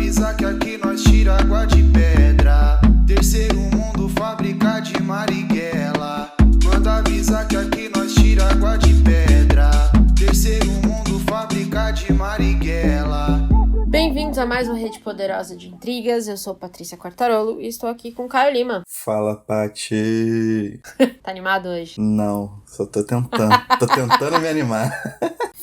avisa que aqui nós tira água de pedra. Terceiro mundo, fábrica de Marighella. Manda avisar que aqui nós tira água de pedra. Terceiro mundo, fábrica de Marighella. Bem-vindos a mais uma Rede Poderosa de Intrigas. Eu sou Patrícia Quartarolo e estou aqui com Caio Lima. Fala, Pati. Tá animado hoje? Não, só tô tentando. Tô tentando me animar.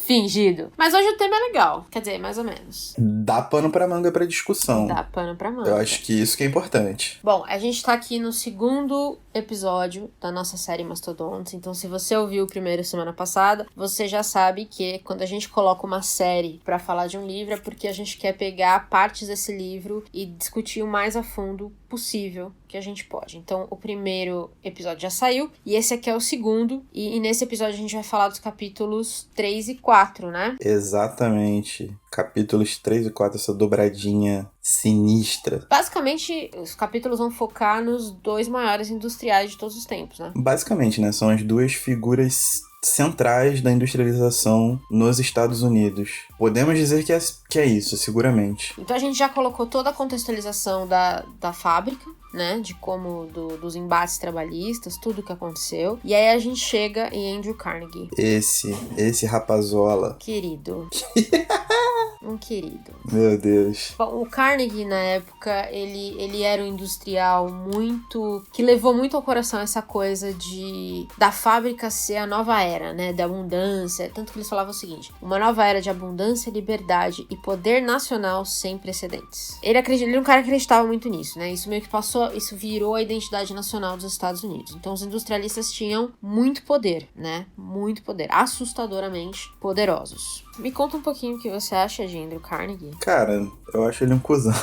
Fingido. Mas hoje o tema é legal. Quer dizer, mais ou menos. Dá pano pra manga pra discussão. Dá pano pra manga. Eu acho que isso que é importante. Bom, a gente tá aqui no segundo episódio da nossa série Mastodontes. Então, se você ouviu o primeiro semana passada, você já sabe que quando a gente coloca uma série pra falar de um livro, é porque a gente quer pegar partes desse livro e discutir o mais a fundo possível que a gente pode. Então, o primeiro episódio já saiu e esse aqui é o segundo. E nesse episódio a gente vai falar dos capítulos 3 e 4, né? Exatamente. Capítulos 3 e 4, essa dobradinha sinistra. Basicamente, os capítulos vão focar nos dois maiores industriais de todos os tempos, né? Basicamente, né? São as duas figuras centrais da industrialização nos Estados Unidos. Podemos dizer que é isso, seguramente. Então a gente já colocou toda a contextualização da fábrica, né? De como dos embates trabalhistas, tudo que aconteceu. E aí a gente chega em Andrew Carnegie. Esse rapazola. Querido. Um querido. Meu Deus. Bom, o Carnegie, na época, ele era um industrial que levou muito ao coração essa coisa da fábrica ser a nova era, né? Da abundância. Tanto que eles falavam o seguinte: uma nova era de abundância, liberdade e poder nacional sem precedentes. Ele era um cara que acreditava muito nisso, né? Isso meio que isso virou a identidade nacional dos Estados Unidos. Então, os industrialistas tinham muito poder, né? Muito poder. Assustadoramente poderosos. Me conta um pouquinho o que você acha de Andrew Carnegie. Cara, eu acho ele um cuzão.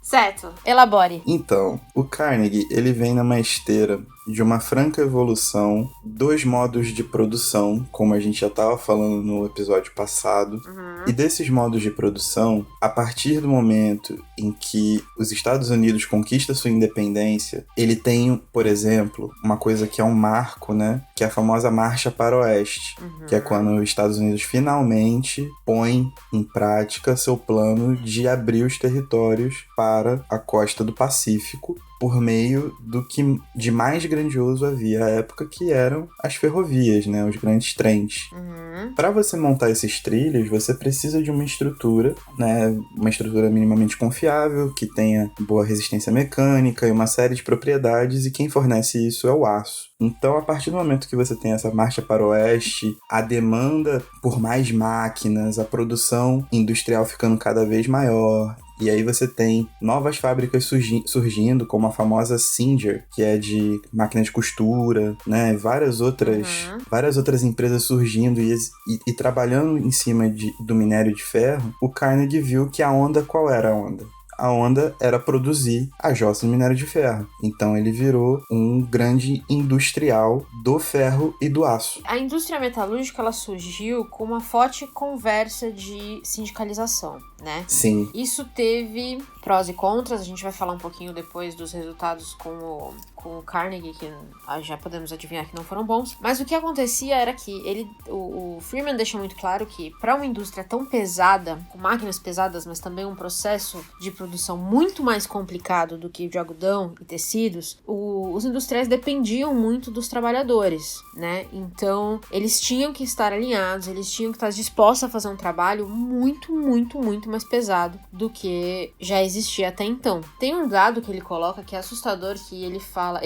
Certo, elabore. Então, o Carnegie, ele vem numa esteira de uma franca evolução dos modos de produção, como a gente já estava falando no episódio passado. E desses modos de produção, a partir do momento em que os Estados Unidos conquistam sua independência, ele tem, por exemplo, uma coisa que é um marco, né? Que é a famosa Marcha para o Oeste, que é quando os Estados Unidos finalmente põe em prática seu plano de abrir os territórios para a costa do Pacífico, por meio do que de mais grandioso havia à época, que eram as ferrovias, né? Os grandes trens. Para você montar esses trilhos, você precisa de uma estrutura, né? Uma estrutura minimamente confiável, que tenha boa resistência mecânica e uma série de propriedades, e quem fornece isso é o aço. Então, a partir do momento que você tem essa marcha para o oeste, a demanda por mais máquinas, a produção industrial ficando cada vez maior, e aí você tem novas fábricas surgindo, como a famosa Singer, que é de máquina de costura, né? Várias outras empresas surgindo e trabalhando em cima do minério de ferro. O Carnegie viu que qual era a onda? A onda era produzir a jossa do minério de ferro. Então ele virou um grande industrial do ferro e do aço. A indústria metalúrgica, ela surgiu com uma forte conversa de sindicalização, né? Sim. Isso teve prós e contras, a gente vai falar um pouquinho depois dos resultados com o Carnegie, que já podemos adivinhar que não foram bons. Mas o que acontecia era que o Freeman deixa muito claro que para uma indústria tão pesada, com máquinas pesadas, mas também um processo de produção muito mais complicado do que o de algodão e tecidos, os industriais dependiam muito dos trabalhadores, né? Então, eles tinham que estar alinhados, eles tinham que estar dispostos a fazer um trabalho muito, muito, muito mais pesado do que já existia até então. Tem um dado que ele coloca que é assustador, que ele fala,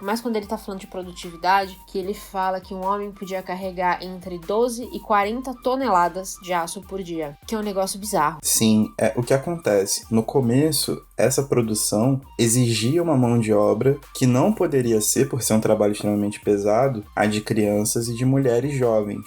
mais quando ele tá falando de produtividade, que ele fala que um homem podia carregar entre 12 e 40 toneladas de aço por dia, que é um negócio bizarro. Sim, o que acontece? No começo, essa produção exigia uma mão de obra que não poderia ser, por ser um trabalho extremamente pesado, a de crianças e de mulheres jovens.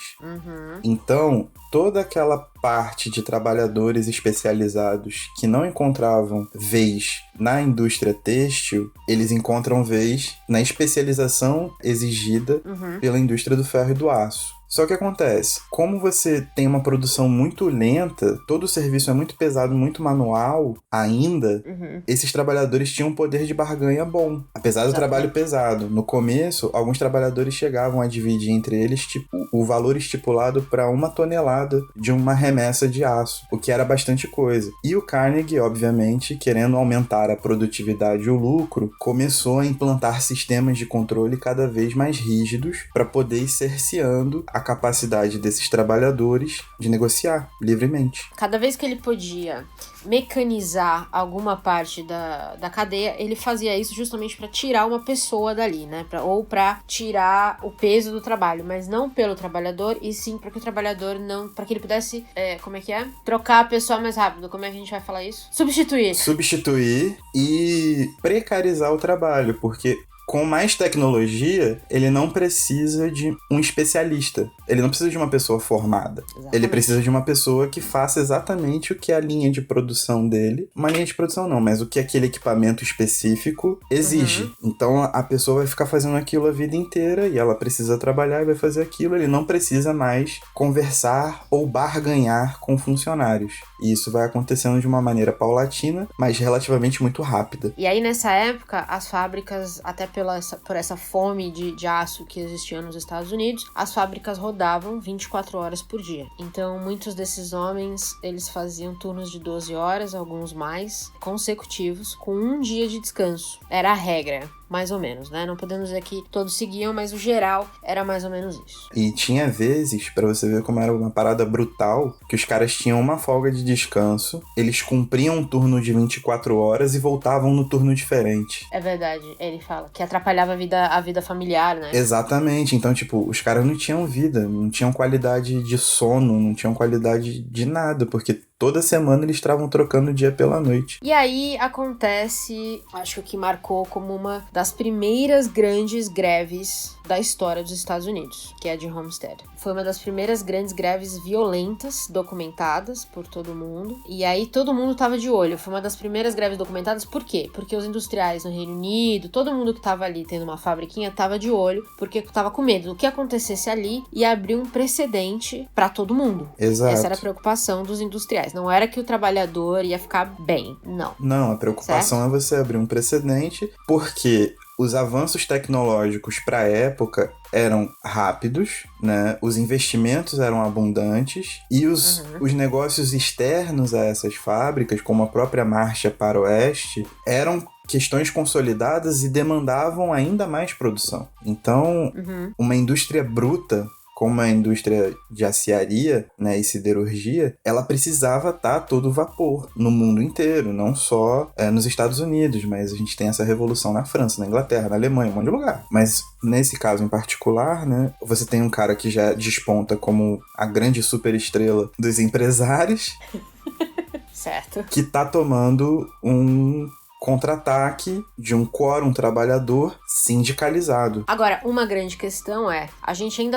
Então, toda aquela parte de trabalhadores especializados que não encontravam vez na indústria têxtil, eles encontram vez na especialização exigida pela indústria do ferro e do aço. Só que acontece, como você tem uma produção muito lenta, todo o serviço é muito pesado, muito manual ainda, esses trabalhadores tinham um poder de barganha bom, apesar do trabalho pesado. No começo, alguns trabalhadores chegavam a dividir entre eles o valor estipulado para 1 tonelada de uma remessa de aço, o que era bastante coisa. E o Carnegie, obviamente, querendo aumentar a produtividade e o lucro, começou a implantar sistemas de controle cada vez mais rígidos para poder ir cerceando a capacidade desses trabalhadores de negociar livremente. Cada vez que ele podia mecanizar alguma parte da cadeia, ele fazia isso justamente para tirar uma pessoa dali, né? Ou para tirar o peso do trabalho, mas não pelo trabalhador, e sim para que o trabalhador não... para que ele pudesse, trocar a pessoa mais rápido. Como é que a gente vai falar isso? Substituir e precarizar o trabalho, porque com mais tecnologia, ele não precisa de um especialista. Ele não precisa de uma pessoa formada. Exatamente. Ele precisa de uma pessoa que faça exatamente o que a linha de produção dele... Uma linha de produção não, mas o que aquele equipamento específico exige. Então, a pessoa vai ficar fazendo aquilo a vida inteira e ela precisa trabalhar e vai fazer aquilo. Ele não precisa mais conversar ou barganhar com funcionários. E isso vai acontecendo de uma maneira paulatina, mas relativamente muito rápida. E aí, nessa época, as fábricas, até por essa fome de aço que existia nos Estados Unidos, as fábricas rodavam 24 horas por dia. Então, muitos desses homens, eles faziam turnos de 12 horas, alguns mais, consecutivos, com um dia de descanso. Era a regra. Mais ou menos, né? Não podemos dizer que todos seguiam, mas o geral era mais ou menos isso. E tinha vezes, pra você ver como era uma parada brutal, que os caras tinham uma folga de descanso, eles cumpriam um turno de 24 horas e voltavam no turno diferente. É verdade, ele fala que atrapalhava a vida familiar, né? Exatamente, então, os caras não tinham vida, não tinham qualidade de sono, não tinham qualidade de nada, porque toda semana eles estavam trocando o dia pela noite. E aí acontece, acho que o que marcou como uma das primeiras grandes greves da história dos Estados Unidos, que é a de Homestead. Foi uma das primeiras grandes greves violentas documentadas por todo mundo. E aí todo mundo tava de olho. Foi uma das primeiras greves documentadas. Por quê? Porque os industriais no Reino Unido, todo mundo que tava ali tendo uma fabriquinha tava de olho, porque tava com medo do que acontecesse ali e abrir um precedente pra todo mundo. Exato. Essa era a preocupação dos industriais. Não era que o trabalhador ia ficar bem, não. Não, a preocupação certo? É você abrir um precedente, porque os avanços tecnológicos para a época eram rápidos, né? Os investimentos eram abundantes e os negócios externos a essas fábricas, como a própria marcha para o oeste, eram questões consolidadas e demandavam ainda mais produção. Então, uma indústria bruta, como a indústria de aciaria, né, e siderurgia, ela precisava estar a todo vapor no mundo inteiro, não só nos Estados Unidos, mas a gente tem essa revolução na França, na Inglaterra, na Alemanha, um monte de lugar. Mas nesse caso em particular, né, você tem um cara que já desponta como a grande superestrela dos empresários, certo, que tá tomando um contra-ataque de um quórum trabalhador sindicalizado. Agora, uma grande questão é, a gente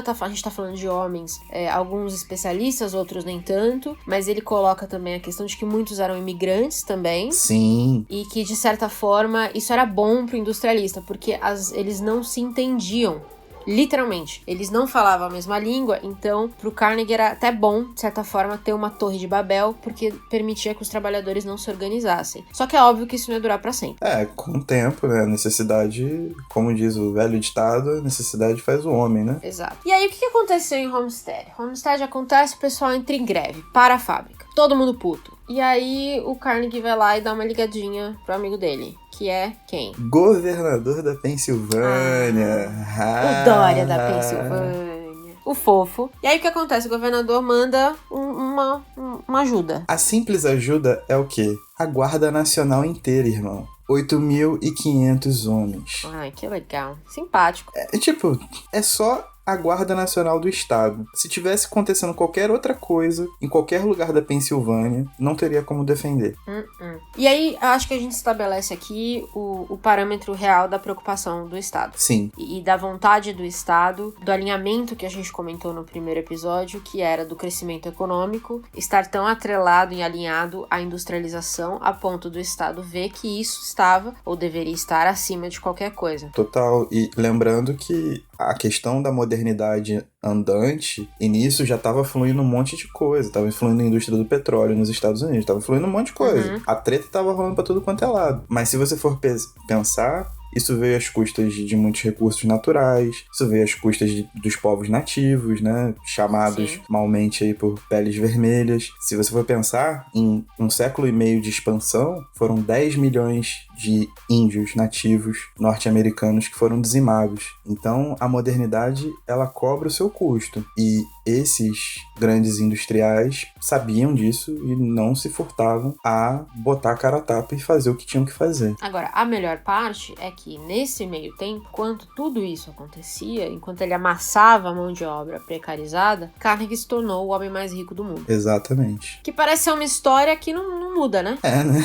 tá falando de homens, alguns especialistas, outros nem tanto, mas ele coloca também a questão de que muitos eram imigrantes também. Sim. E que, de certa forma, isso era bom pro industrialista, porque eles não se entendiam. Literalmente, eles não falavam a mesma língua, então pro Carnegie era até bom, de certa forma, ter uma torre de Babel, porque permitia que os trabalhadores não se organizassem. Só que é óbvio que isso não ia durar pra sempre. Com o tempo, né, a necessidade, como diz o velho ditado, a necessidade faz o homem, né? Exato. E aí, o que aconteceu em Homestead? Homestead acontece, o pessoal entra em greve, para a fábrica, todo mundo puto. E aí, o Carnegie vai lá e dá uma ligadinha pro amigo dele. Que é quem? Governador da Pensilvânia. O Dória da Pensilvânia. O fofo. E aí o que acontece? O governador manda uma ajuda. A simples ajuda é o quê? A Guarda Nacional inteira, irmão. 8.500 homens. Ai, que legal. Simpático. É só a Guarda Nacional do Estado. Se tivesse acontecendo qualquer outra coisa em qualquer lugar da Pensilvânia, não teria como defender. E aí, acho que a gente estabelece aqui o parâmetro real da preocupação do Estado. Sim. E da vontade do Estado, do alinhamento que a gente comentou no primeiro episódio, que era do crescimento econômico, estar tão atrelado e alinhado à industrialização, a ponto do Estado ver que isso estava, ou deveria estar, acima de qualquer coisa. Total. E lembrando que a questão da modernidade andante, e nisso já estava fluindo um monte de coisa. Tava fluindo a indústria do petróleo nos Estados Unidos, tava fluindo um monte de coisa. A treta tava rolando pra tudo quanto é lado. Mas se você for pensar, Isso veio às custas de muitos recursos naturais, isso veio às custas dos povos nativos, né? Chamados Sim. malmente aí por peles vermelhas. Se você for pensar, em um século e meio de expansão, foram 10 milhões de índios nativos norte-americanos que foram dizimados. Então, a modernidade, ela cobra o seu custo. E esses grandes industriais sabiam disso e não se furtavam a botar a cara a tapa e fazer o que tinham que fazer. Agora, a melhor parte é que, nesse meio tempo, enquanto tudo isso acontecia, enquanto ele amassava a mão de obra precarizada, Carnegie se tornou o homem mais rico do mundo. Exatamente. Que parece ser uma história que não muda, né? É, né?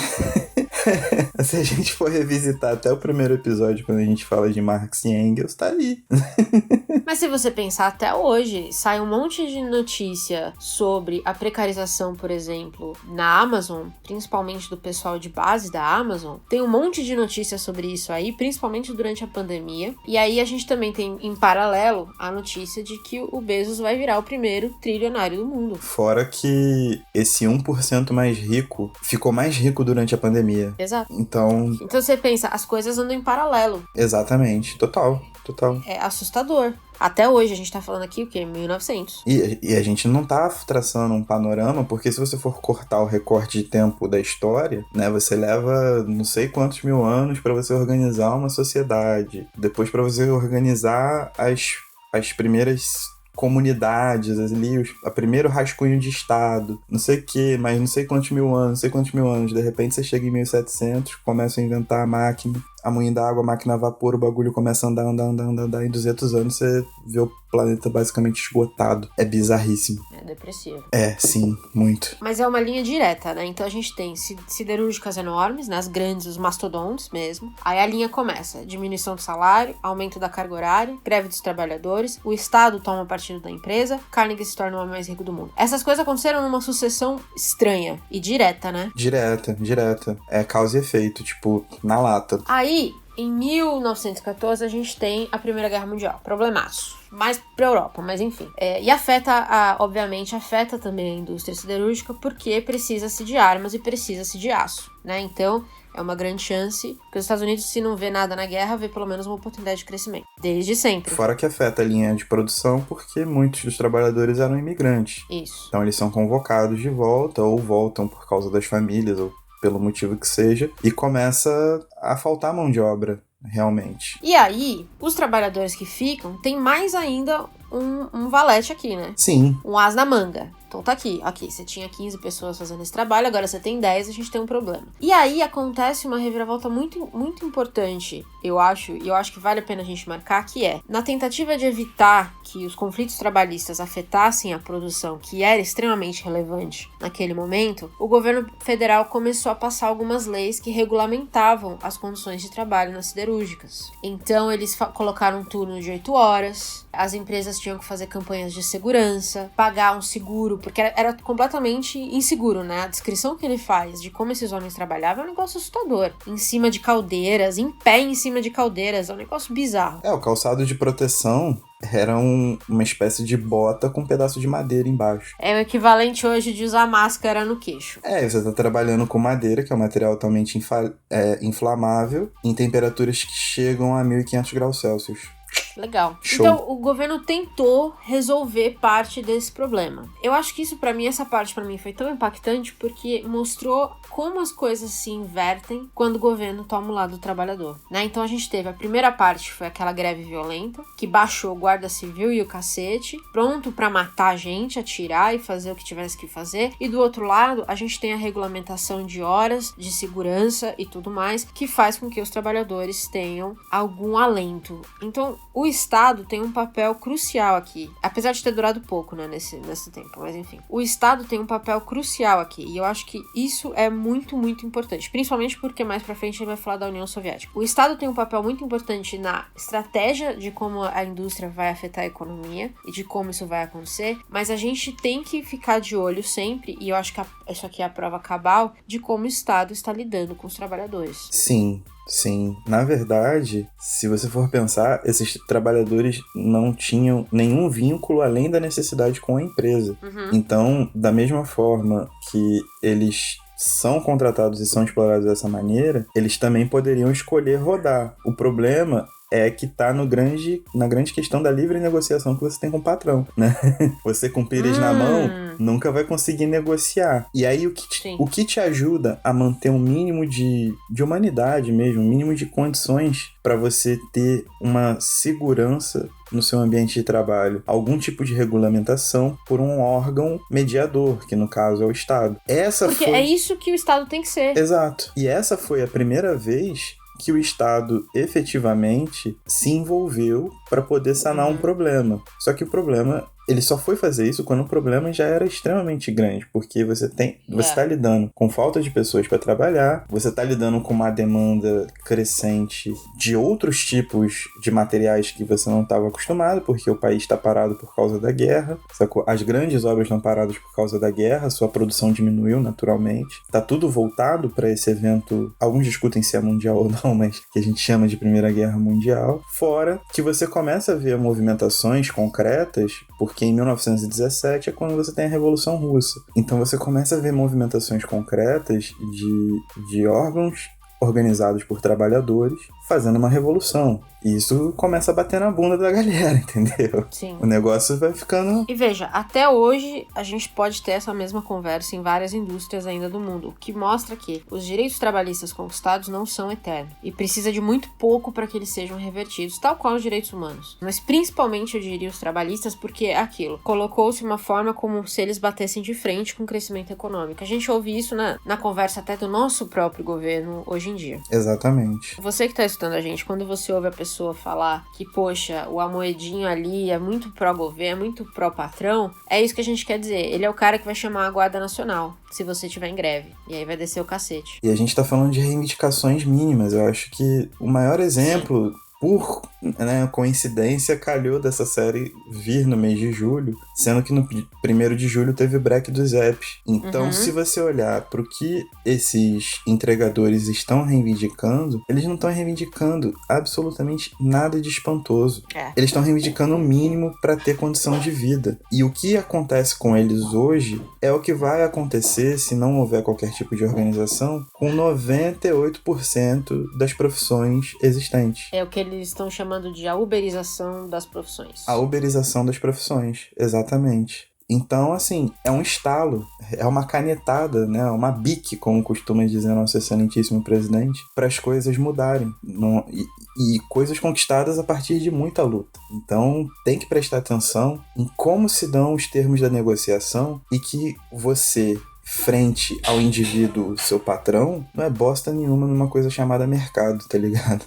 Se a gente for revisitar até o primeiro episódio, quando a gente fala de Marx e Engels, tá ali. Mas se você pensar até hoje, sai um monte de notícia sobre a precarização, por exemplo, na Amazon, principalmente do pessoal de base da Amazon. Tem um monte de notícias sobre isso aí, principalmente durante a pandemia. E aí a gente também tem, em paralelo, a notícia de que o Bezos vai virar o primeiro trilionário do mundo. Fora que esse 1% mais rico ficou mais rico durante a pandemia. Exato. Então, Então você pensa, as coisas andam em paralelo. exatamente. Total. É assustador. Até hoje, a gente tá falando aqui o quê? 1900. E a gente não tá traçando um panorama, porque se você for cortar o recorte de tempo da história, né, você leva não sei quantos mil anos para você organizar uma sociedade. Depois para você organizar as primeiras comunidades ali, o primeiro rascunho de estado, não sei o que, mas não sei quantos mil anos, de repente você chega em 1700, começa a inventar a máquina, a moinho d'água, a máquina a vapor, o bagulho começa a andar, em 200 anos você vê o planeta basicamente esgotado. É bizarríssimo. É depressivo. É, sim, muito. Mas é uma linha direta, né? Então a gente tem siderúrgicas enormes, né? As grandes, os mastodontes mesmo. Aí a linha começa. Diminuição do salário, aumento da carga horária, greve dos trabalhadores, o Estado toma partido da empresa, Carnegie se torna o homem mais rico do mundo. Essas coisas aconteceram numa sucessão estranha e direta, né? Direta. É causa e efeito, tipo, na lata. Aí, em 1914, a gente tem a Primeira Guerra Mundial. Problemaço. Mais pra Europa, mas enfim. E obviamente, afeta também a indústria siderúrgica porque precisa-se de armas e precisa-se de aço, né? Então, é uma grande chance que os Estados Unidos, se não vê nada na guerra, vê pelo menos uma oportunidade de crescimento. Desde sempre. Fora que afeta a linha de produção porque muitos dos trabalhadores eram imigrantes. Isso. Então eles são convocados de volta ou voltam por causa das famílias ou pelo motivo que seja e começa a faltar mão de obra, realmente. E aí, os trabalhadores que ficam, tem mais ainda um valete aqui, né? Sim. Um as na manga. Então tá aqui, ok, você tinha 15 pessoas fazendo esse trabalho, agora você tem 10, a gente tem um problema. E aí acontece uma reviravolta muito, muito importante, eu acho, e eu acho que vale a pena a gente marcar, que é, na tentativa de evitar que os conflitos trabalhistas afetassem a produção, que era extremamente relevante naquele momento, o governo federal começou a passar algumas leis que regulamentavam as condições de trabalho nas siderúrgicas. Então eles colocaram um turno de 8 horas, as empresas tinham que fazer campanhas de segurança, pagar um seguro, porque era completamente inseguro, né? A descrição que ele faz de como esses homens trabalhavam é um negócio assustador. Em cima de caldeiras, em pé em cima de caldeiras, é um negócio bizarro. O calçado de proteção era uma espécie de bota com um pedaço de madeira embaixo. É o equivalente hoje de usar máscara no queixo. Você tá trabalhando com madeira, que é um material altamente inflamável, em temperaturas que chegam a 1500 graus Celsius. Legal. Show. Então, o governo tentou resolver parte desse problema. Eu acho que essa parte pra mim foi tão impactante porque mostrou como as coisas se invertem quando o governo toma o lado do trabalhador, né? Então a gente teve a primeira parte, foi aquela greve violenta, que baixou o guarda civil e o cacete, pronto pra matar a gente, atirar e fazer o que tivesse que fazer. E do outro lado, a gente tem a regulamentação de horas, de segurança e tudo mais, que faz com que os trabalhadores tenham algum alento. Então, o Estado tem um papel crucial aqui, apesar de ter durado pouco, né, nesse tempo, mas enfim. O Estado tem um papel crucial aqui, e eu acho que isso é muito, muito importante, principalmente porque mais pra frente ele vai falar da União Soviética. O Estado tem um papel muito importante na estratégia de como a indústria vai afetar a economia e de como isso vai acontecer, mas a gente tem que ficar de olho sempre, e eu acho que isso aqui é a prova cabal de como o Estado está lidando com os trabalhadores. Sim. Na verdade, se você for pensar, esses trabalhadores não tinham nenhum vínculo além da necessidade com a empresa. Uhum. Então, da mesma forma que eles são contratados e são explorados dessa maneira, eles também poderiam escolher rodar. O problema é que tá na grande questão da livre negociação que você tem com o patrão, né? Você com pires na mão nunca vai conseguir negociar. E aí o que te ajuda a manter um mínimo de humanidade mesmo, um mínimo de condições para você ter uma segurança no seu ambiente de trabalho, algum tipo de regulamentação por um órgão mediador, que no caso é o Estado. Porque é isso que o Estado tem que ser. Exato. E essa foi a primeira vez que o Estado efetivamente se envolveu para poder sanar um problema. Só que o problema, ele só foi fazer isso quando o problema já era extremamente grande, porque você tá lidando com falta de pessoas para trabalhar, você tá lidando com uma demanda crescente de outros tipos de materiais que você não estava acostumado, porque o país está parado por causa da guerra, sacou? As grandes obras estão paradas por causa da guerra, sua produção diminuiu naturalmente, tá tudo voltado para esse evento, alguns discutem se é mundial ou não, mas que a gente chama de Primeira Guerra Mundial, fora que você começa a ver movimentações concretas, porque em 1917 é quando você tem a Revolução Russa. Então você começa a ver movimentações concretas de órgãos organizados por trabalhadores fazendo uma revolução. E isso começa a bater na bunda da galera, entendeu? Sim. O negócio vai ficando... E veja, até hoje a gente pode ter essa mesma conversa em várias indústrias ainda do mundo, o que mostra que os direitos trabalhistas conquistados não são eternos. E precisa de muito pouco para que eles sejam revertidos, tal qual os direitos humanos. Mas principalmente eu diria os trabalhistas, porque é aquilo. Colocou-se uma forma como se eles batessem de frente com o crescimento econômico. A gente ouve isso na conversa até do nosso próprio governo hoje em dia. Exatamente. Você que tá escutando a gente, quando você ouve a pessoa falar que, poxa, o Amoedinho ali é muito pró-governo, é muito pró-patrão, é isso que a gente quer dizer. Ele é o cara que vai chamar a Guarda Nacional, se você estiver em greve. E aí vai descer o cacete. E a gente tá falando de reivindicações mínimas. Eu acho que o maior exemplo... Por coincidência, calhou dessa série vir no mês de julho, sendo que no 1º de julho teve o break do Zep. Então, se você olhar para o que esses entregadores estão reivindicando, eles não estão reivindicando absolutamente nada de espantoso. Eles estão reivindicando o mínimo para ter condição de vida. E o que acontece com eles hoje é o que vai acontecer se não houver qualquer tipo de organização com 98% das profissões existentes. É o que eles estão chamando de a uberização das profissões. A uberização das profissões, exatamente. Então, assim, é um estalo, é uma canetada, né? Uma bique, como costuma dizer nosso excelentíssimo presidente, para as coisas mudarem. E coisas conquistadas a partir de muita luta. Então, tem que prestar atenção em como se dão os termos da negociação e que você... frente ao indivíduo, seu patrão, não é bosta nenhuma numa coisa chamada mercado, tá ligado?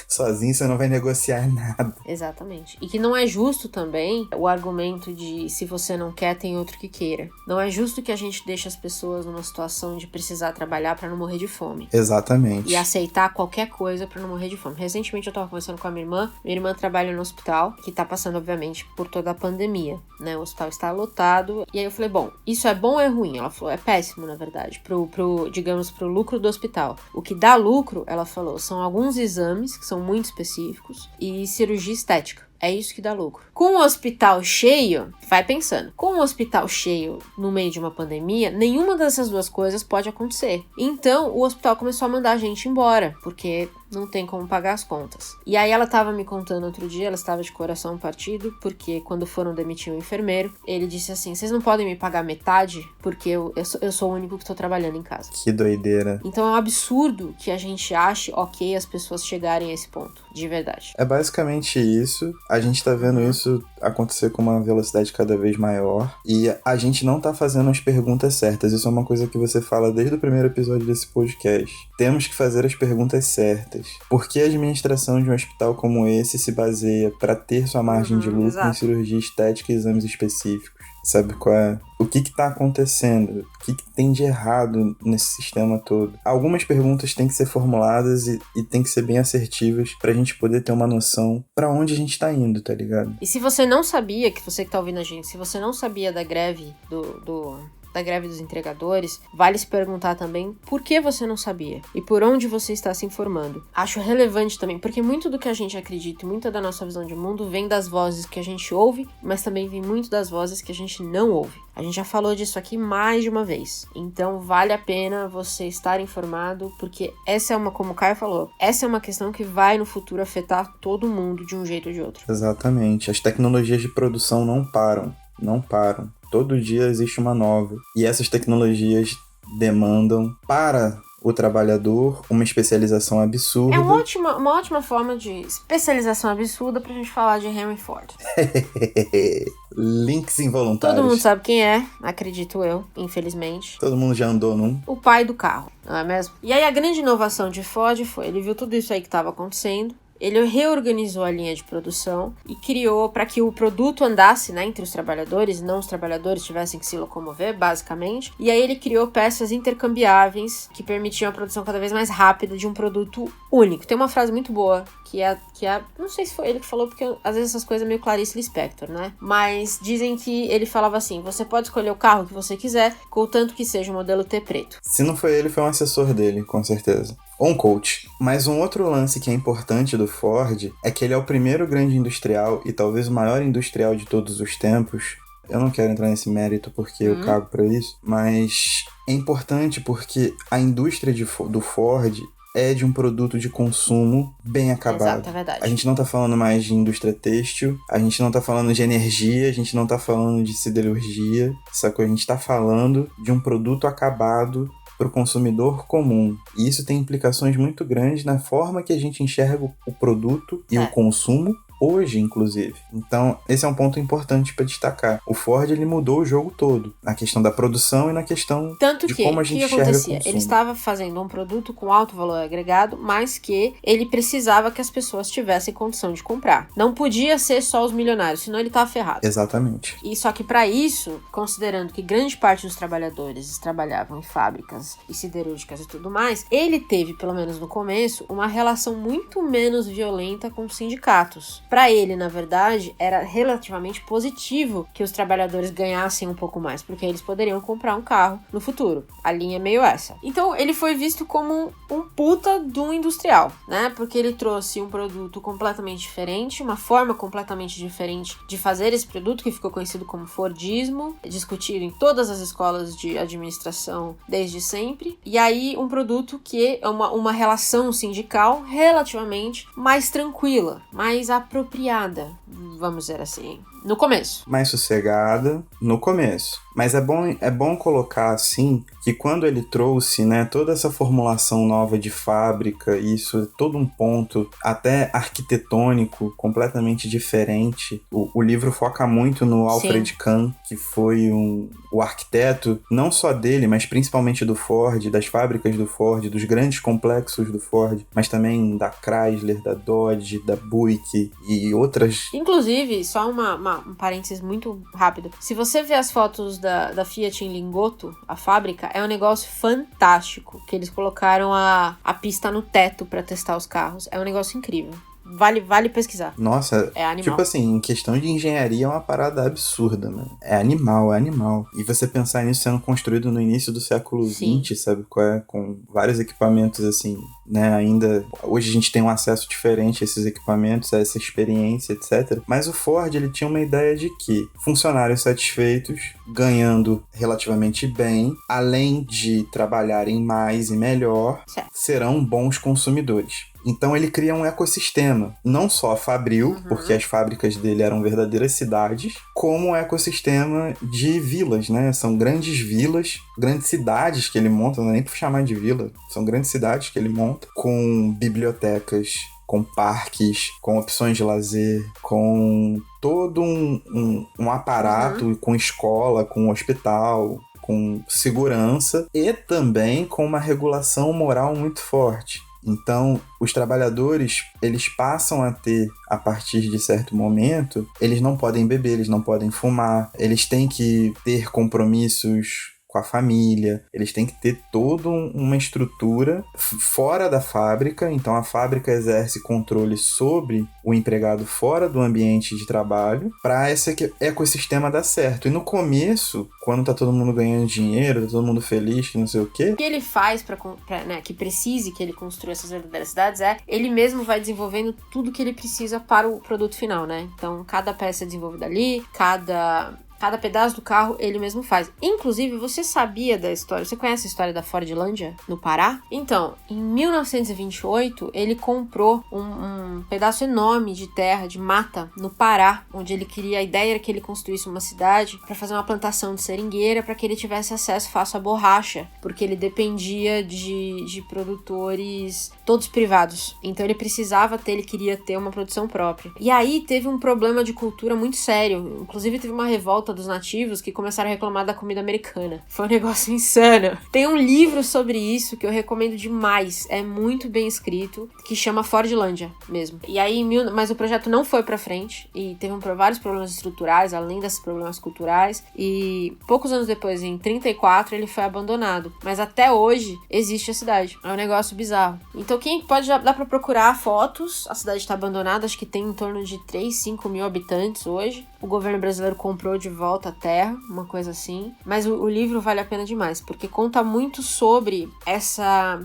Sozinho você não vai negociar nada. Exatamente. E que não é justo também o argumento de se você não quer, tem outro que queira. Não é justo que a gente deixe as pessoas numa situação de precisar trabalhar pra não morrer de fome. Exatamente. E aceitar qualquer coisa pra não morrer de fome. Recentemente eu tava conversando com a minha irmã. Minha irmã trabalha no hospital, que tá passando, obviamente, por toda a pandemia, né? O hospital está lotado. E aí eu falei, bom, isso é bom ou é ruim? Ela falou, é péssimo, na verdade, digamos, pro lucro do hospital. O que dá lucro, ela falou, são alguns exames, que são muito específicos, e cirurgia estética. É isso que dá lucro. Com o hospital cheio, vai pensando, com o hospital cheio no meio de uma pandemia, nenhuma dessas duas coisas pode acontecer. Então, o hospital começou a mandar a gente embora, porque não tem como pagar as contas. E aí ela tava me contando outro dia, ela estava de coração partido, porque quando foram demitir o enfermeiro, ele disse assim, vocês não podem me pagar metade, porque eu sou o único que tô trabalhando em casa. Que doideira. Então é um absurdo que a gente ache ok as pessoas chegarem a esse ponto, de verdade. É basicamente isso. A gente tá vendo isso acontecer com uma velocidade cada vez maior e a gente não tá fazendo as perguntas certas. Isso é uma coisa que você fala desde o primeiro episódio desse podcast. Temos que fazer as perguntas certas. Por que a administração de um hospital como esse se baseia para ter sua margem de lucro em cirurgia estética e exames específicos? Sabe qual é? O que tá acontecendo? O que tem de errado nesse sistema todo? Algumas perguntas têm que ser formuladas e têm que ser bem assertivas pra gente poder ter uma noção pra onde a gente tá indo, tá ligado? E se você não sabia, que você que tá ouvindo a gente, se você não sabia da greve da greve dos entregadores, vale se perguntar também por que você não sabia e por onde você está se informando. Acho relevante também, porque muito do que a gente acredita e muita da nossa visão de mundo vem das vozes que a gente ouve, mas também vem muito das vozes que a gente não ouve. A gente já falou disso aqui mais de uma vez. Então vale a pena você estar informado, porque essa é uma, como o Caio falou, essa é uma questão que vai no futuro afetar todo mundo de um jeito ou de outro. Exatamente. As tecnologias de produção não param. Não param. Todo dia existe uma nova. E essas tecnologias demandam para o trabalhador uma especialização absurda. É uma ótima forma de especialização absurda pra gente falar de Henry Ford. Links involuntários. Todo mundo sabe quem é, acredito eu, infelizmente. Todo mundo já andou num. O pai do carro, não é mesmo? E aí a grande inovação de Ford foi, ele viu tudo isso aí que estava acontecendo, ele reorganizou a linha de produção e criou para que o produto andasse, né, entre os trabalhadores, e não os trabalhadores tivessem que se locomover, basicamente. E aí ele criou peças intercambiáveis que permitiam a produção cada vez mais rápida de um produto único. Tem uma frase muito boa que é não sei se foi ele que falou, porque às vezes essas coisas é meio Clarice Lispector, né? Mas dizem que ele falava assim, você pode escolher o carro que você quiser, contanto que seja o modelo T preto. Se não foi ele, foi um assessor dele, com certeza. Ou um coach. Mas um outro lance que é importante do Ford é que ele é o primeiro grande industrial e talvez o maior industrial de todos os tempos. Eu não quero entrar nesse mérito porque eu cago pra isso, mas é importante porque a indústria do Ford é de um produto de consumo bem acabado. Exato, é verdade. A gente não tá falando mais de indústria têxtil, a gente não tá falando de energia, a gente não tá falando de siderurgia, sacou? A gente tá falando de um produto acabado para o consumidor comum. E isso tem implicações muito grandes na forma que a gente enxerga o produto e o consumo hoje, inclusive. Então, esse é um ponto importante para destacar. O Ford, ele mudou o jogo todo, na questão da produção e na questão de como a gente enxerga o consumo. Ele estava fazendo um produto com alto valor agregado, mas que ele precisava que as pessoas tivessem condição de comprar. Não podia ser só os milionários, senão ele estava ferrado. Exatamente. E só que para isso, considerando que grande parte dos trabalhadores trabalhavam em fábricas e siderúrgicas e tudo mais, ele teve, pelo menos no começo, uma relação muito menos violenta com os sindicatos. Para ele, na verdade, era relativamente positivo que os trabalhadores ganhassem um pouco mais, porque eles poderiam comprar um carro no futuro. A linha é meio essa. Então, ele foi visto como um puta de um industrial, né? Porque ele trouxe um produto completamente diferente, uma forma completamente diferente de fazer esse produto, que ficou conhecido como Fordismo, discutido em todas as escolas de administração desde sempre. E aí, um produto que é uma relação sindical relativamente mais tranquila, mais apropriada, vamos dizer assim, no começo. Mais sossegada no começo. Mas é bom colocar assim que quando ele trouxe, né, toda essa formulação nova de fábrica, isso é todo um ponto até arquitetônico completamente diferente. O livro foca muito no Alfred Kahn, que foi o arquiteto não só dele, mas principalmente do Ford, das fábricas do Ford, dos grandes complexos do Ford, mas também da Chrysler, da Dodge, da Buick e outras. Inclusive, só um parênteses muito rápido. Se você vê as fotos da Fiat em Lingotto, a fábrica, é um negócio fantástico, que eles colocaram a pista no teto pra testar os carros. É um negócio incrível. Vale pesquisar. Nossa, é animal. Tipo assim, em questão de engenharia é uma parada absurda, mano. É animal. E você pensar nisso sendo construído no início do século XX, sabe qual é? Com vários equipamentos assim, né? Ainda hoje a gente tem um acesso diferente a esses equipamentos, a essa experiência, etc. Mas o Ford, ele tinha uma ideia de que funcionários satisfeitos, ganhando relativamente bem, além de trabalharem mais e melhor, serão bons consumidores. Então ele cria um ecossistema, não só fabril, porque as fábricas dele eram verdadeiras cidades, como um ecossistema de vilas, né? São grandes vilas, grandes cidades que ele monta, não é nem pra chamar de vila, são grandes cidades que ele monta, com bibliotecas, com parques, com opções de lazer, com todo um aparato, com escola, com hospital, com segurança e também com uma regulação moral muito forte. Então, os trabalhadores, eles passam a ter, a partir de certo momento, eles não podem beber, eles não podem fumar, eles têm que ter compromissos com a família, eles têm que ter toda uma estrutura fora da fábrica, então a fábrica exerce controle sobre o empregado fora do ambiente de trabalho para esse ecossistema dar certo. E no começo, quando tá todo mundo ganhando dinheiro, tá todo mundo feliz, que não sei o quê... O que ele faz pra né, que precise que ele construa essas verdadeiras cidades ele mesmo vai desenvolvendo tudo que ele precisa para o produto final, né? Então, cada peça é desenvolvida ali, cada pedaço do carro ele mesmo faz. Inclusive, você sabia da história? Você conhece a história da Fordlândia, no Pará? Então, em 1928, ele comprou um pedaço enorme de terra, de mata, no Pará, onde a ideia era que ele construísse uma cidade para fazer uma plantação de seringueira para que ele tivesse acesso fácil à borracha, porque ele dependia de produtores todos privados. Então, ele queria ter uma produção própria. E aí, teve um problema de cultura muito sério. Inclusive, teve uma revolta dos nativos que começaram a reclamar da comida americana. Foi um negócio insano. Tem um livro sobre isso que eu recomendo demais. É muito bem escrito, que chama Fordlândia mesmo. E aí, mas o projeto não foi pra frente e teve vários problemas estruturais, além desses problemas culturais. E poucos anos depois, em 34, ele foi abandonado. Mas até hoje existe a cidade. É um negócio bizarro. Então, quem pode dar pra procurar fotos, a cidade tá abandonada, acho que tem em torno de 3, 5 mil habitantes hoje. O governo brasileiro comprou de volta a terra, uma coisa assim. Mas o livro vale a pena demais, porque conta muito sobre essa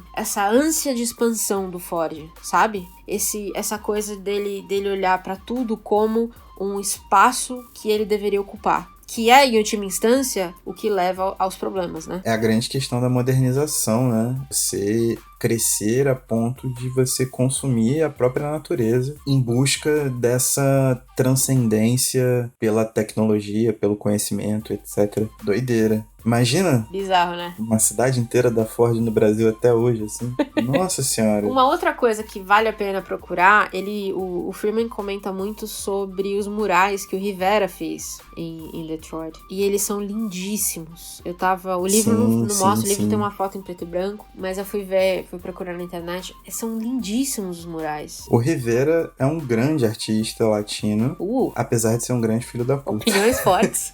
ânsia de expansão do Ford, sabe? Essa coisa dele olhar para tudo como um espaço que ele deveria ocupar. Que é, em última instância, o que leva aos problemas, né? É a grande questão da modernização, né? Você crescer a ponto de você consumir a própria natureza em busca dessa transcendência pela tecnologia, pelo conhecimento, etc. Doideira. Imagina. Bizarro, né? Uma cidade inteira da Ford no Brasil até hoje, assim. Nossa senhora. Uma outra coisa que vale a pena procurar, o Freeman comenta muito sobre os murais que o Rivera fez em Detroit. E eles são lindíssimos. O livro não mostra, o livro tem uma foto em preto e branco, mas eu fui procurar na internet. São lindíssimos os murais. O Rivera é um grande artista latino, apesar de ser um grande filho da puta. Opiniões fortes.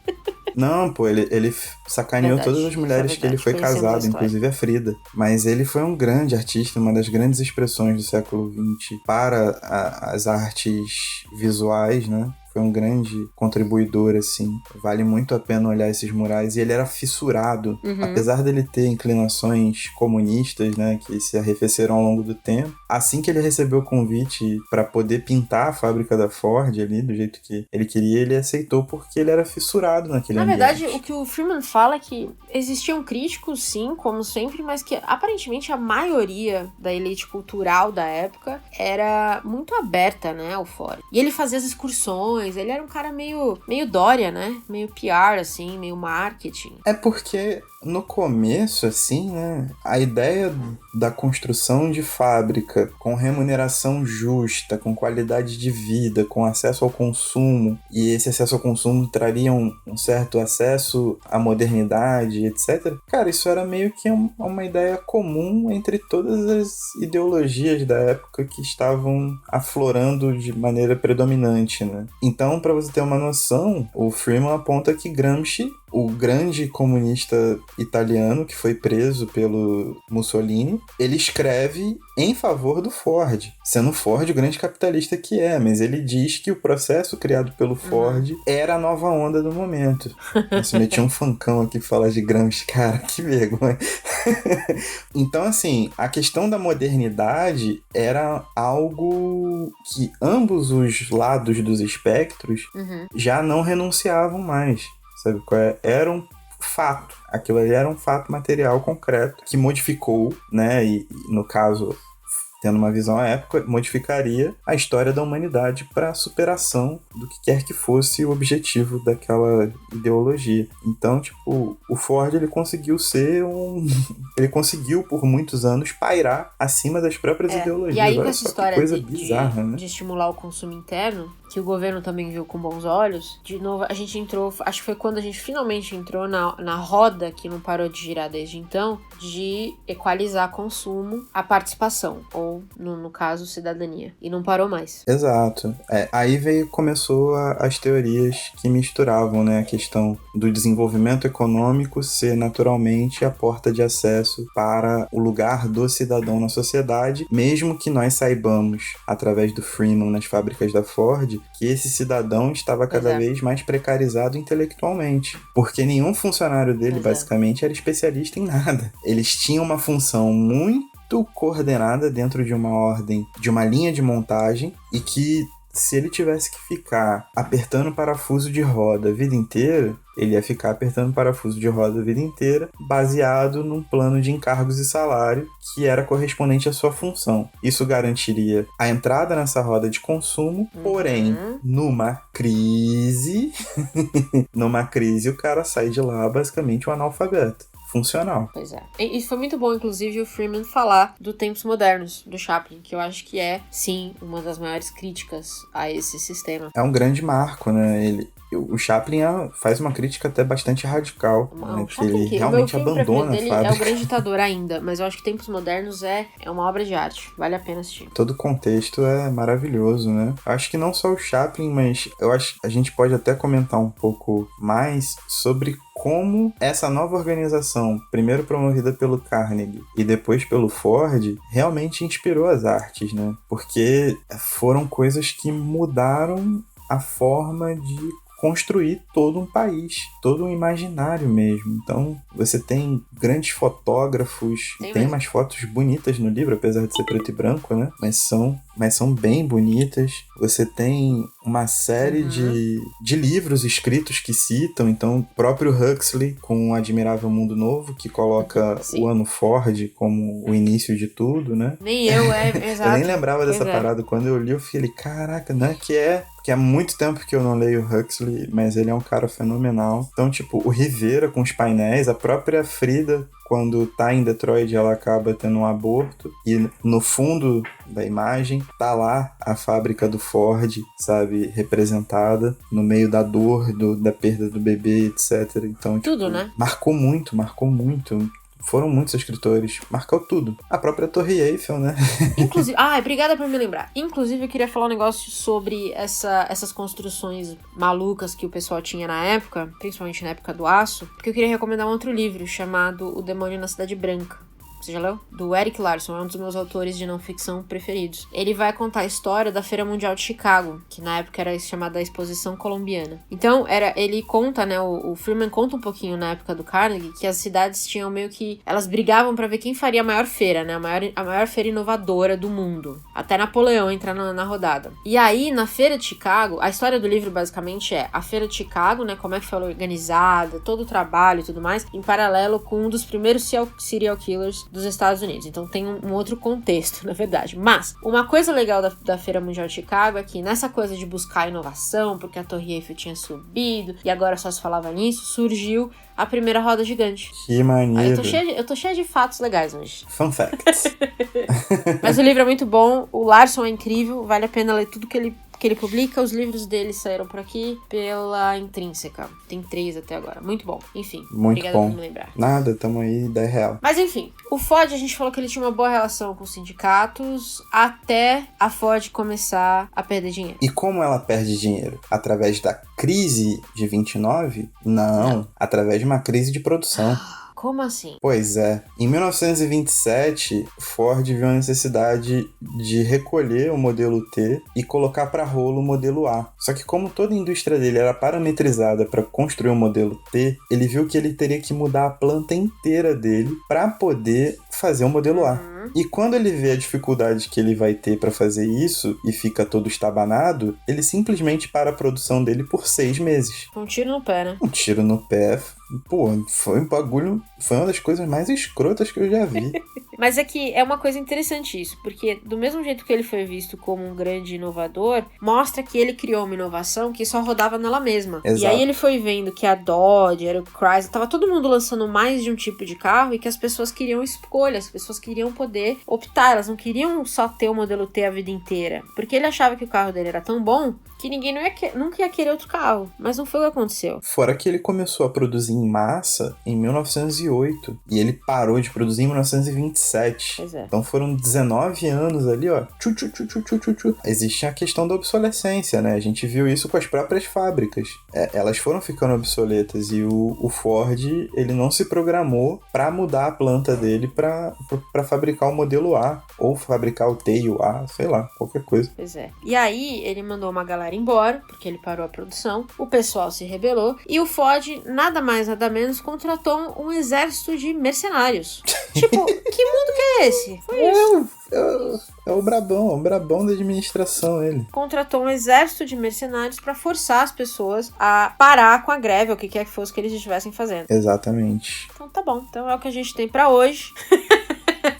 Não, pô, ele sacaneou todas as mulheres que ele foi casado, inclusive a Frida. Mas ele foi um grande artista, uma das grandes expressões do século XX para as artes visuais, né? Foi um grande contribuidor, assim. Vale muito a pena olhar esses murais. E ele era fissurado. Apesar dele ter inclinações comunistas, né, que se arrefeceram ao longo do tempo. Assim que ele recebeu o convite para poder pintar a fábrica da Ford ali, do jeito que ele queria, ele aceitou porque ele era fissurado naquele ambiente. Na verdade, o que o Freeman fala é que existiam críticos, sim, como sempre, mas que aparentemente a maioria da elite cultural da época era muito aberta, né, ao Ford. E ele fazia as excursões. Ele era um cara meio Dória, né? Meio PR, assim, meio marketing. É porque no começo, assim, né? A ideia da construção de fábrica com remuneração justa, com qualidade de vida, com acesso ao consumo, e esse acesso ao consumo traria um certo acesso à modernidade, etc. Cara, isso era meio que uma ideia comum entre todas as ideologias da época que estavam aflorando de maneira predominante, né? Então, para você ter uma noção, o Freeman aponta que Gramsci, o grande comunista italiano que foi preso pelo Mussolini, ele escreve em favor do Ford, sendo o Ford o grande capitalista que é, mas ele diz que o processo criado pelo Ford era a nova onda do momento. Nossa, meti um funkão aqui falar de Gramsci, cara, que vergonha. Então, assim, a questão da modernidade era algo que ambos os lados dos espectros já não renunciavam mais. Sabe qual é? Era um fato. Aquilo ali era um fato material concreto que modificou, né? E no caso, tendo uma visão à época, modificaria a história da humanidade para a superação do que quer que fosse o objetivo daquela ideologia. Então, tipo, o Ford, ele conseguiu ele conseguiu, por muitos anos, pairar acima das próprias ideologias. E aí, olha com essa só história que coisa bizarra, né? de estimular o consumo interno, que o governo também viu com bons olhos, de novo, a gente entrou, acho que foi quando a gente finalmente entrou na roda, que não parou de girar desde então, de equalizar consumo, a participação, ou, no caso, cidadania. E não parou mais. Exato. Aí começou as teorias que misturavam, né, a questão do desenvolvimento econômico ser naturalmente a porta de acesso para o lugar do cidadão na sociedade, mesmo que nós saibamos, através do Freeman nas fábricas da Ford, que esse cidadão estava cada vez mais precarizado intelectualmente, porque nenhum funcionário dele, basicamente, era especialista em nada. Eles tinham uma função muito coordenada dentro de uma ordem, de uma linha de montagem, e que se ele tivesse que ficar apertando parafuso de roda a vida inteira, ele ia ficar apertando parafuso de roda a vida inteira, baseado num plano de encargos e salário que era correspondente à sua função. Isso garantiria a entrada nessa roda de consumo, porém, numa crise, o cara sai de lá basicamente um analfabeto funcional. Pois é. E foi muito bom, inclusive, o Freeman falar do Tempos Modernos, do Chaplin, que eu acho que é, sim, uma das maiores críticas a esse sistema. É um grande marco, né? O Chaplin faz uma crítica até bastante radical, né? Que ele realmente abandona a fábrica. É o Grande Ditador ainda, mas eu acho que Tempos Modernos é uma obra de arte. Vale a pena assistir. Todo o contexto é maravilhoso, né? Acho que não só o Chaplin, mas eu acho que a gente pode até comentar um pouco mais sobre como essa nova organização, primeiro promovida pelo Carnegie e depois pelo Ford, realmente inspirou as artes, né? Porque foram coisas que mudaram a forma de construir todo um país, todo um imaginário mesmo. Então, você tem grandes fotógrafos, tem umas fotos bonitas no livro, apesar de ser preto e branco, né? Mas são bem bonitas. Você tem uma série de livros escritos que citam, então o próprio Huxley com O Admirável Mundo Novo, que coloca o ano Ford como o início de tudo, né? Nem eu, exato. Eu nem lembrava dessa parada. Quando eu li, eu falei, caraca, né? Que há muito tempo que eu não leio Huxley, mas ele é um cara fenomenal. Então, tipo, o Rivera com os painéis, a própria Frida, quando tá em Detroit, ela acaba tendo um aborto, e no fundo da imagem tá lá a fábrica do Ford, sabe, representada no meio da dor, da perda do bebê, etc. Então, tudo, tipo, né? Marcou muito. Foram muitos escritores. Marcou tudo. A própria Torre Eiffel, né? Inclusive... obrigada por me lembrar. Inclusive, eu queria falar um negócio sobre essas construções malucas que o pessoal tinha na época, principalmente na época do aço, porque eu queria recomendar um outro livro chamado O Demônio na Cidade Branca. Você já leu? Do Erik Larson, é um dos meus autores de não ficção preferidos. Ele vai contar a história da Feira Mundial de Chicago, que na época era chamada Exposição Colombiana. Então, ele conta, né, o Freeman conta um pouquinho na época do Carnegie, que as cidades tinham meio que... Elas brigavam pra ver quem faria a maior feira, né, a maior feira inovadora do mundo. Até Napoleão entrar na rodada. E aí, na Feira de Chicago, a história do livro basicamente é a Feira de Chicago, né, como é que foi organizada, todo o trabalho e tudo mais, em paralelo com um dos primeiros serial killers dos Estados Unidos. Então tem um outro contexto, na verdade. Mas, uma coisa legal da Feira Mundial de Chicago é que nessa coisa de buscar inovação, porque a Torre Eiffel tinha subido e agora só se falava nisso, surgiu a primeira roda gigante. Que maneiro. Eu tô cheia de fatos legais hoje. Fun facts. Mas o livro é muito bom, o Larson é incrível, vale a pena ler tudo que ele publica. Os livros dele saíram por aqui pela Intrínseca. Tem 3 até agora. Muito bom. Enfim, muito obrigada bom. por me lembrar. Nada, tamo aí, R$10. Mas enfim, o Ford, a gente falou que ele tinha uma boa relação com os sindicatos até a Ford começar a perder dinheiro. E como ela perde dinheiro? Através da crise de 29? Não. Através de uma crise de produção. Como assim? Pois é. Em 1927, Ford viu a necessidade de recolher o modelo T e colocar para rolo o modelo A. Só que como toda a indústria dele era parametrizada para construir o modelo T, ele viu que ele teria que mudar a planta inteira dele para poder fazer o modelo A. E quando ele vê a dificuldade que ele vai ter para fazer isso e fica todo estabanado, ele simplesmente para a produção dele por 6 meses. Um tiro no pé, né? Um tiro no pé. Pô, foi um bagulho... Foi uma das coisas mais escrotas que eu já vi. Mas é que é uma coisa interessante isso, porque do mesmo jeito que ele foi visto como um grande inovador, mostra que ele criou uma inovação que só rodava nela mesma. Exato. E aí ele foi vendo que a Dodge, era o Chrysler, tava todo mundo lançando mais de um tipo de carro e que as pessoas queriam escolha escolhas. As pessoas queriam poder optar, elas não queriam só ter o modelo T a vida inteira. Porque ele achava que o carro dele era tão bom que ninguém nunca ia querer outro carro. Mas não foi o que aconteceu. Fora que ele começou a produzir em massa em 1908 e ele parou de produzir em 1927. Pois é. Então foram 19 anos ali, ó. Existe a questão da obsolescência, né? A gente viu isso com as próprias fábricas. Elas foram ficando obsoletas e o Ford, ele não se programou para mudar a planta dele para fabricar o modelo A ou fabricar o T e o A, sei lá, qualquer coisa. Pois é. E aí ele mandou uma galera embora, porque ele parou a produção, o pessoal se rebelou e o Ford, nada mais nada menos, contratou um exército de mercenários. Tipo, que mundo que é esse? Foi isso. É o brabão da administração, ele. Contratou um exército de mercenários pra forçar as pessoas a parar com a greve, ou o que quer que fosse que eles estivessem fazendo. Exatamente. Então tá bom. Então é o que a gente tem pra hoje.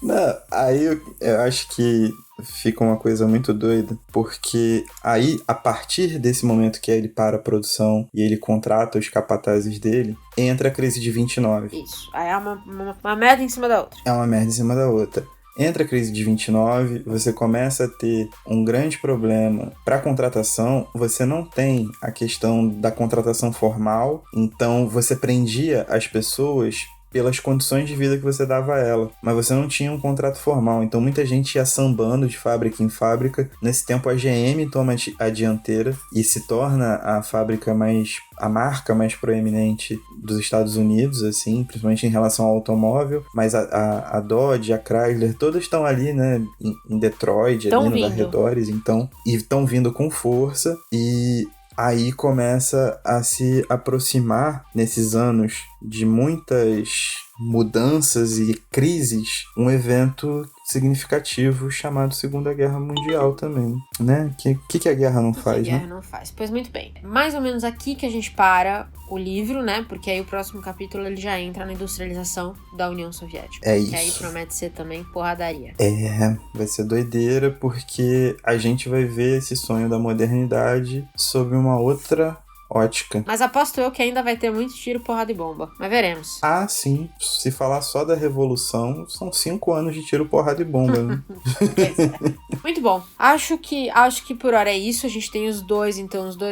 Não, aí eu acho que fica uma coisa muito doida, porque aí, a partir desse momento que ele para a produção e ele contrata os capatazes dele, entra a crise de 29. Isso. Aí é uma merda em cima da outra. É uma merda em cima da outra. Entra a crise de 29, você começa a ter um grande problema para contratação, você não tem a questão da contratação formal, então você prendia as pessoas pelas condições de vida que você dava a ela, mas você não tinha um contrato formal, então muita gente ia sambando de fábrica em fábrica. Nesse tempo a GM toma a dianteira e se torna a marca mais proeminente dos Estados Unidos, assim, principalmente em relação ao automóvel, mas a Dodge, a Chrysler, todas estão ali, né, em Detroit, ali nos arredores, então, e estão vindo com força, e aí começa a se aproximar, nesses anos de muitas mudanças e crises, um evento significativo chamado Segunda Guerra Mundial também, né? Que a guerra não faz, né? A guerra não faz. Pois muito bem. Mais ou menos aqui que a gente para o livro, né? Porque aí o próximo capítulo ele já entra na industrialização da União Soviética. É isso. Que aí promete ser também porradaria. Vai ser doideira, porque a gente vai ver esse sonho da modernidade sob uma outra ótica. Mas aposto eu que ainda vai ter muito tiro, porrada e bomba. Mas veremos. Ah, sim. Se falar só da Revolução, são 5 anos de tiro, porrada e bomba, né? Muito bom. Acho que por hora é isso. A gente tem os dois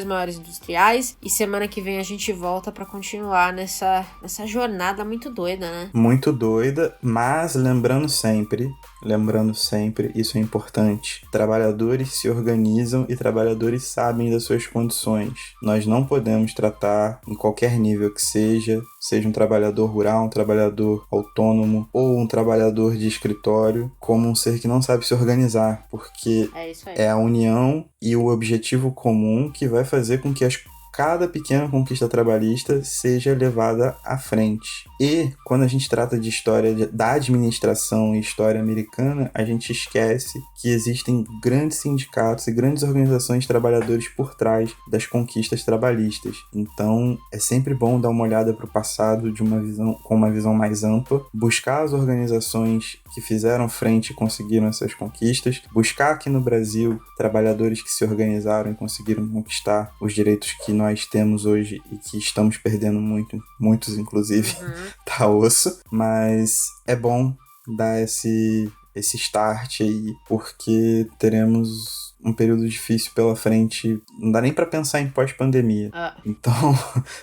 maiores industriais. E semana que vem a gente volta pra continuar nessa jornada muito doida, né? Muito doida, mas lembrando sempre, isso é importante. Trabalhadores se organizam e trabalhadores sabem das suas condições. Nós não podemos tratar, em qualquer nível que seja um trabalhador rural, um trabalhador autônomo ou um trabalhador de escritório, como um ser que não sabe se organizar, porque é a união e o objetivo comum que vai fazer com que cada pequena conquista trabalhista seja levada à frente. E quando a gente trata de história da administração e história americana, a gente esquece que existem grandes sindicatos e grandes organizações de trabalhadores por trás das conquistas trabalhistas. Então é sempre bom dar uma olhada para o passado com uma visão mais ampla, buscar as organizações que fizeram frente e conseguiram essas conquistas, buscar aqui no Brasil trabalhadores que se organizaram e conseguiram conquistar os direitos que nós temos hoje e que estamos perdendo muitos inclusive, tá osso, mas é bom dar esse start aí, porque teremos um período difícil pela frente, não dá nem pra pensar em pós-pandemia. Então,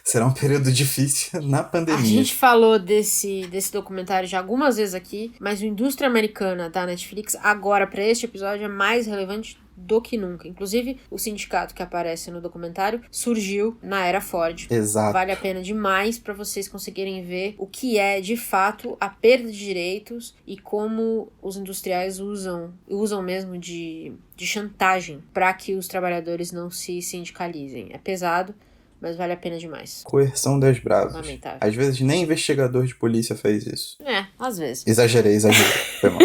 será um período difícil na pandemia. A gente falou desse documentário já algumas vezes aqui, mas o Indústria Americana da Netflix, agora pra este episódio, é mais relevante do que nunca. Inclusive, o sindicato que aparece no documentário surgiu na era Ford. Exato. Vale a pena demais para vocês conseguirem ver o que é, de fato, a perda de direitos e como os industriais usam mesmo de chantagem para que os trabalhadores não se sindicalizem. É pesado, mas vale a pena demais. Coerção das bravas. Lamentável. Às vezes nem investigador de polícia faz isso. Às vezes. Exagerei. Foi mal.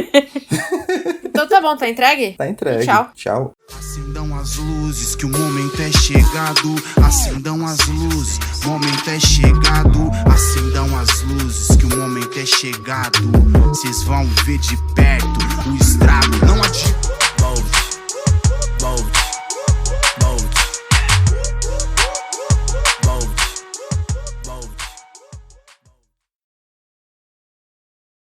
Então tá bom, tá entregue? Tá entregue. E tchau. Acendam as luzes que o momento é chegado. Acendam as luzes, momento é chegado. Acendam as luzes que o momento é chegado. Vocês vão ver de perto o estrago. Não adianta.